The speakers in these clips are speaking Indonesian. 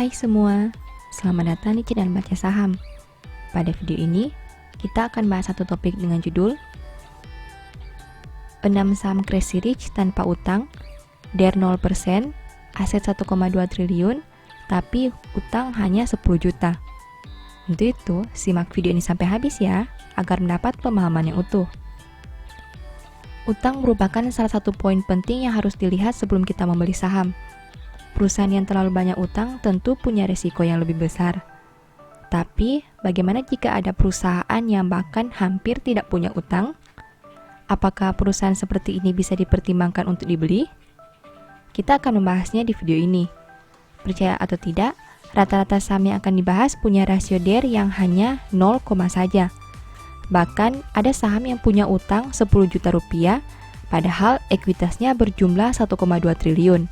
Hai semua, selamat datang di channel Baca Saham. Pada video ini, kita akan bahas satu topik dengan judul 6 saham Crazy Rich tanpa utang, DER 0%, aset 1,2 triliun, tapi utang hanya 10 juta. Untuk itu, simak video ini sampai habis ya, agar mendapat pemahaman yang utuh. Utang merupakan salah satu poin penting yang harus dilihat sebelum kita membeli saham. Perusahaan yang terlalu banyak utang tentu punya risiko yang lebih besar. Tapi, bagaimana jika ada perusahaan yang bahkan hampir tidak punya utang? Apakah perusahaan seperti ini bisa dipertimbangkan untuk dibeli? Kita akan membahasnya di video ini. Percaya atau tidak, rata-rata saham yang akan dibahas punya rasio DER yang hanya 0, saja. Bahkan, ada saham yang punya utang 10 juta rupiah, padahal ekuitasnya berjumlah 1,2 triliun.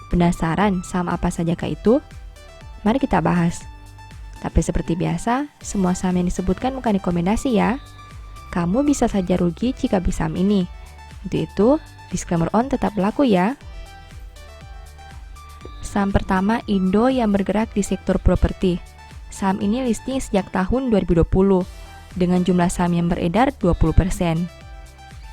Penasaran saham apa sajakah itu? Mari kita bahas. Tapi seperti biasa, semua saham yang disebutkan bukan rekomendasi ya. Kamu bisa saja rugi jika beli saham ini. Untuk itu, disclaimer on tetap berlaku ya. Saham pertama Indo yang bergerak di sektor properti. Saham ini listing sejak tahun 2020 dengan jumlah saham yang beredar 20%.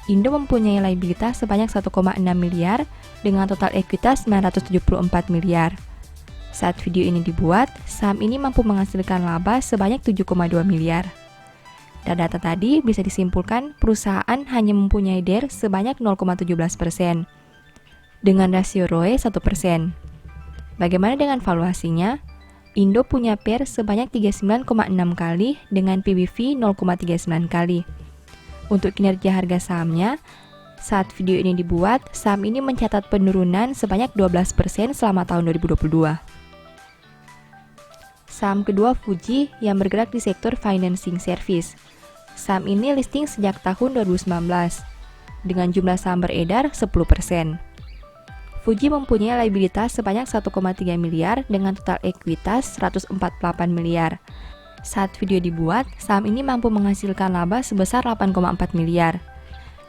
Indo mempunyai liabilitas sebanyak 1,6 miliar dengan total ekuitas 974 miliar. Saat video ini dibuat, saham ini mampu menghasilkan laba sebanyak 7,2 miliar. Dari data tadi bisa disimpulkan perusahaan hanya mempunyai DER sebanyak 0,17% dengan rasio ROE 1%. Bagaimana dengan valuasinya? Indo punya PER sebanyak 39,6 kali dengan PBV 0,39 kali. Untuk kinerja harga sahamnya, saat video ini dibuat, saham ini mencatat penurunan sebanyak 12% selama tahun 2022. Saham kedua Fuji yang bergerak di sektor financing service. Saham ini listing sejak tahun 2019 dengan jumlah saham beredar 10%. Fuji mempunyai liabilitas sebanyak 1,3 miliar dengan total ekuitas 148 miliar. Saat video dibuat, saham ini mampu menghasilkan laba sebesar 8,4 miliar.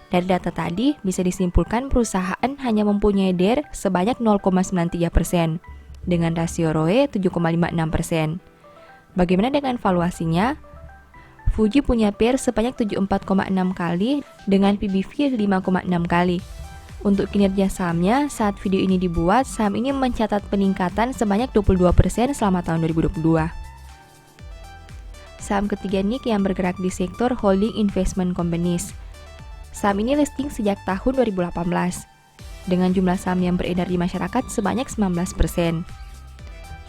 Dari data tadi, bisa disimpulkan perusahaan hanya mempunyai DER sebanyak 0,93% dengan rasio ROE 7,56%. Bagaimana dengan valuasinya? Fuji punya PER sebanyak 74,6 kali dengan PBV 5,6 kali. Untuk kinerja sahamnya, saat video ini dibuat, saham ini mencatat peningkatan sebanyak 22% selama tahun 2022. Saham ketiga NIK yang bergerak di sektor holding investment companies. Saham ini listing sejak tahun 2018 dengan jumlah saham yang beredar di masyarakat sebanyak 19%.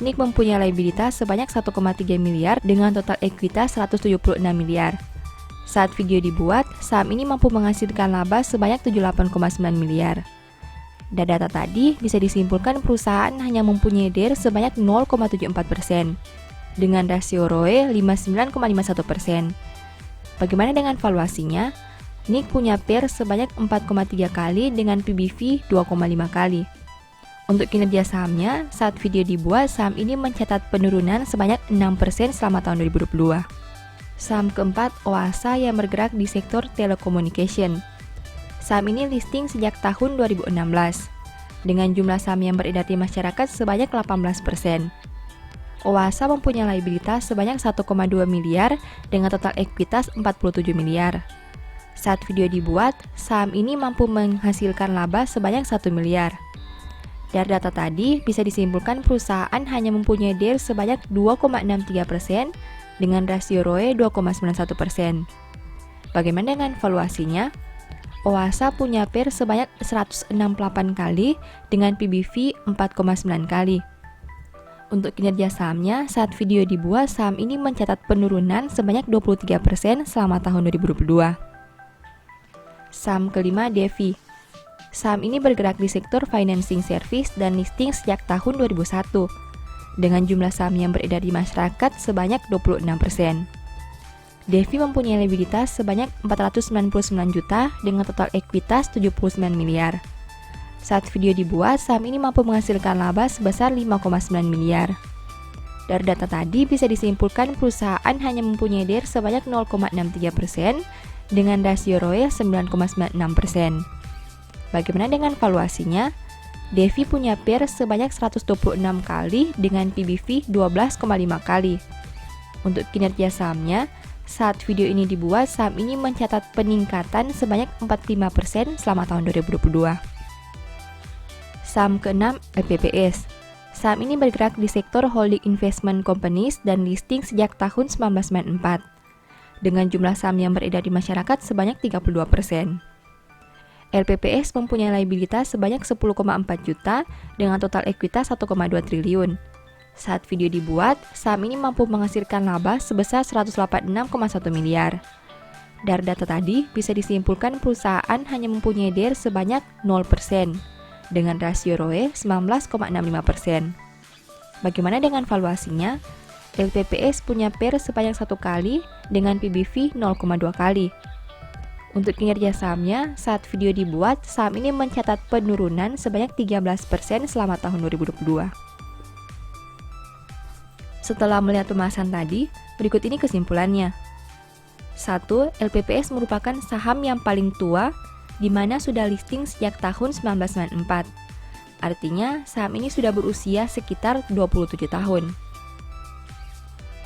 NIK mempunyai liabilitas sebanyak 1,3 miliar dengan total ekuitas 176 miliar. Saat video dibuat, saham ini mampu menghasilkan laba sebanyak 78,9 miliar. Dari data tadi bisa disimpulkan perusahaan hanya mempunyai DER sebanyak 0,74% dengan rasio ROE 59,51%. Bagaimana dengan valuasinya? NIK punya PER sebanyak 4,3 kali dengan PBV 2,5 kali. Untuk kinerja sahamnya, saat video dibuat, saham ini mencatat penurunan sebanyak 6% selama tahun 2022. Saham keempat Oasa yang bergerak di sektor telecommunication. Saham ini listing sejak tahun 2016 dengan jumlah saham yang beredar di masyarakat sebanyak 18%. Oasa mempunyai liabilitas sebanyak 1,2 miliar dengan total ekuitas 47 miliar. Saat video dibuat, saham ini mampu menghasilkan laba sebanyak 1 miliar. Dari data tadi, bisa disimpulkan perusahaan hanya mempunyai DER sebanyak 2,63% dengan rasio ROE 2,91%. Bagaimana dengan valuasinya? Oasa punya PER sebanyak 168 kali dengan PBV 4,9 kali. Untuk kinerja sahamnya, saat video dibuat, saham ini mencatat penurunan sebanyak 23% selama tahun 2022. Saham kelima Devi. Saham ini bergerak di sektor financing service dan listing sejak tahun 2001 dengan jumlah saham yang beredar di masyarakat sebanyak 26%. Devi mempunyai liabilitas sebanyak 499 juta dengan total ekuitas 79 miliar. Saat video dibuat, saham ini mampu menghasilkan laba sebesar 5,9 miliar. Dari data tadi bisa disimpulkan perusahaan hanya mempunyai DER sebanyak 0,63% dengan rasio ROE 9,96%. Bagaimana dengan valuasinya? Devi punya pair sebanyak 126 kali dengan PBV 12,5 kali. Untuk kinerja sahamnya, saat video ini dibuat, saham ini mencatat peningkatan sebanyak 45% selama tahun 2022. Saham ke-6, LPPS. Saham ini bergerak di sektor holding investment companies dan listing sejak tahun 1994. Dengan jumlah saham yang beredar di masyarakat sebanyak 32%. LPPS mempunyai liabilitas sebanyak 10,4 juta dengan total ekuitas 1,2 triliun. Saat video dibuat, saham ini mampu menghasilkan laba sebesar 186,1 miliar. Dari data tadi, bisa disimpulkan perusahaan hanya mempunyai DER sebanyak 0%, dengan rasio ROE 19,65%. Bagaimana dengan valuasinya? LPPS punya pair sebanyak 1 kali dengan PBV 0,2 kali. Untuk kinerja sahamnya, saat video dibuat, saham ini mencatat penurunan sebanyak 13% selama tahun 2022. Setelah melihat pembahasan tadi, berikut ini kesimpulannya. 1. LPPS merupakan saham yang paling tua, di mana sudah listing sejak tahun 1994. Artinya, saham ini sudah berusia sekitar 27 tahun.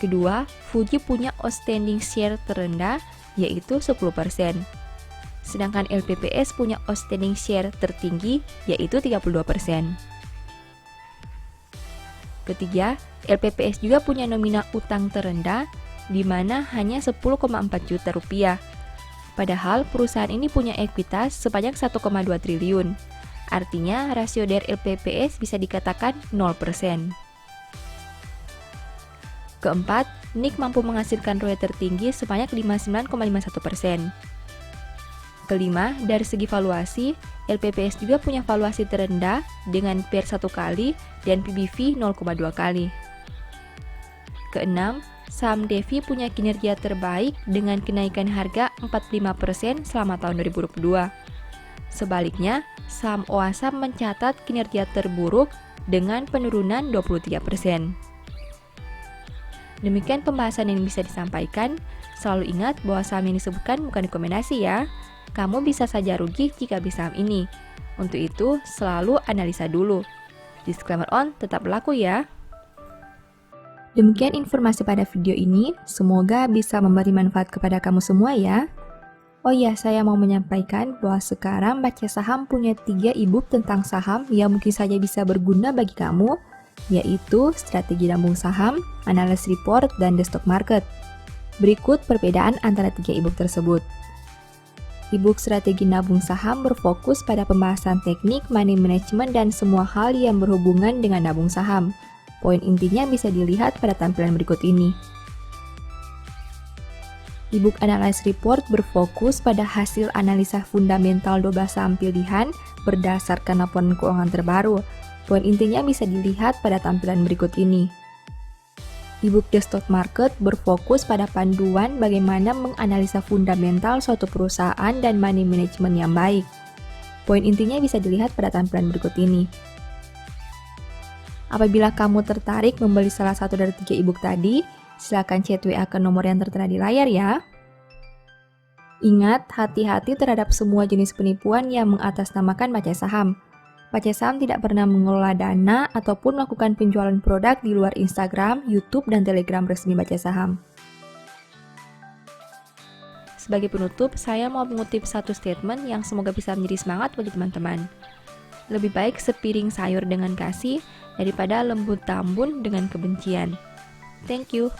Kedua, Fuji punya outstanding share terendah, yaitu 10%. Sedangkan LPPS punya outstanding share tertinggi, yaitu 32%. Ketiga, LPPS juga punya nominal utang terendah, di mana hanya 10,4 juta rupiah. Padahal perusahaan ini punya ekuitas sebanyak 1,2 triliun. Artinya, rasio DER LPPS bisa dikatakan 0%. Keempat, NIK mampu menghasilkan ROE tertinggi sebanyak 59,51%. Kelima, dari segi valuasi, LPPS juga punya valuasi terendah dengan pair 1 kali dan PBV 0,2 kali. Keenam, saham Devi punya kinerja terbaik dengan kenaikan harga 45% selama tahun 2022. Sebaliknya, saham Oasa mencatat kinerja terburuk dengan penurunan 23%. Demikian pembahasan yang bisa disampaikan. Selalu ingat bahwa saham yang disebutkan bukan rekomendasi ya. Kamu bisa saja rugi jika beli saham ini. Untuk itu, selalu analisa dulu. Disclaimer on tetap berlaku ya. Demikian informasi pada video ini. Semoga bisa memberi manfaat kepada kamu semua ya. Oh iya, saya mau menyampaikan bahwa sekarang Baca Saham punya 3 e-book tentang saham yang mungkin saja bisa berguna bagi kamu, yaitu Strategi Nabung Saham, Analysis Report, dan The Stock Market. Berikut perbedaan antara 3 e-book tersebut. E-book Strategi Nabung Saham berfokus pada pembahasan teknik, money management, dan semua hal yang berhubungan dengan nabung saham. Poin intinya bisa dilihat pada tampilan berikut ini. E-book Analysis Report berfokus pada hasil analisa fundamental 12 saham pilihan berdasarkan laporan keuangan terbaru. Poin intinya bisa dilihat pada tampilan berikut ini. E-book The Stock Market berfokus pada panduan bagaimana menganalisa fundamental suatu perusahaan dan money management yang baik. Poin intinya bisa dilihat pada tampilan berikut ini. Apabila kamu tertarik membeli salah satu dari 3 e-book tadi, silakan chat WA ke nomor yang tertera di layar ya. Ingat, hati-hati terhadap semua jenis penipuan yang mengatasnamakan Baca Saham. Baca Saham tidak pernah mengelola dana ataupun melakukan penjualan produk di luar Instagram, YouTube, dan Telegram resmi Baca Saham. Sebagai penutup, saya mau mengutip satu statement yang semoga bisa menjadi semangat bagi teman-teman. Lebih baik sepiring sayur dengan kasih daripada lembut tambun dengan kebencian. Thank you.